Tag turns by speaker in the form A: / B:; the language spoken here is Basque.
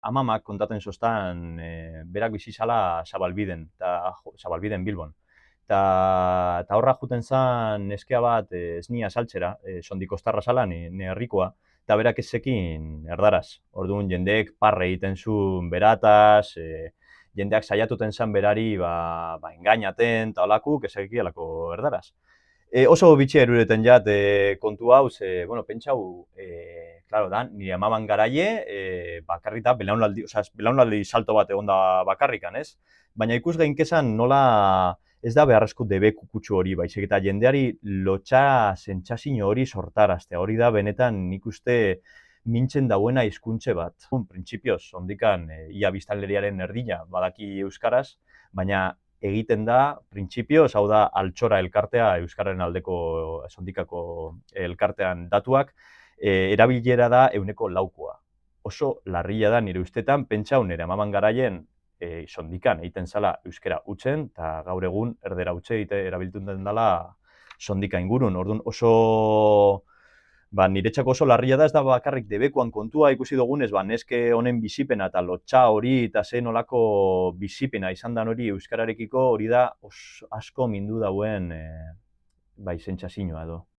A: amamak kontaten zoztan berak bizi zala Zabalbiden, Zabalbiden Bilbon. Ta horra juten zan neskea bat esnia saltzera, sondik ostarra zala, ne herrikoa, eta berak ezekin erdaraz. Orduan jendeek parre egiten zuen berataz, jendeak saiatuten zan berari engainaten, eta holakuk ezekielako erdaraz. Oso bitxia erureten jat kontu hau, bueno, pentsau, claro, da, nire amaban garaie, bakarrita, belaunaldi salto bat egon da bakarrikan, ez? Baina ikus gainkezan nola ez da beharrezko debe kukutsu hori, baizik eta jendeari lotxa sentsazio hori sortaraztea. Hori da, benetan nik uste mintzen dauena hizkuntze bat. Printzipioz, ondikan, ia biztanleriaren erdina badaki euskaraz, baina egiten da, printzipioz, hau da, altxora elkartea, euskararen aldeko sondikako elkartean datuak, erabilera da 100%. Oso larria da nire ustetan, pentsau nire amaman garaien sondikan egiten zala euskara utzen, eta gaur egun erdera utxe erabiltzen den dela sondika ingurun. Orduan oso, niretzako oso larria da, ez da bakarrik debekuan kontua ikusi dugunez, neske honen bizipena eta lotxa hori eta zen olako bizipena izan dan hori euskararekiko hori da asko mindu dauen sentsazioa edo.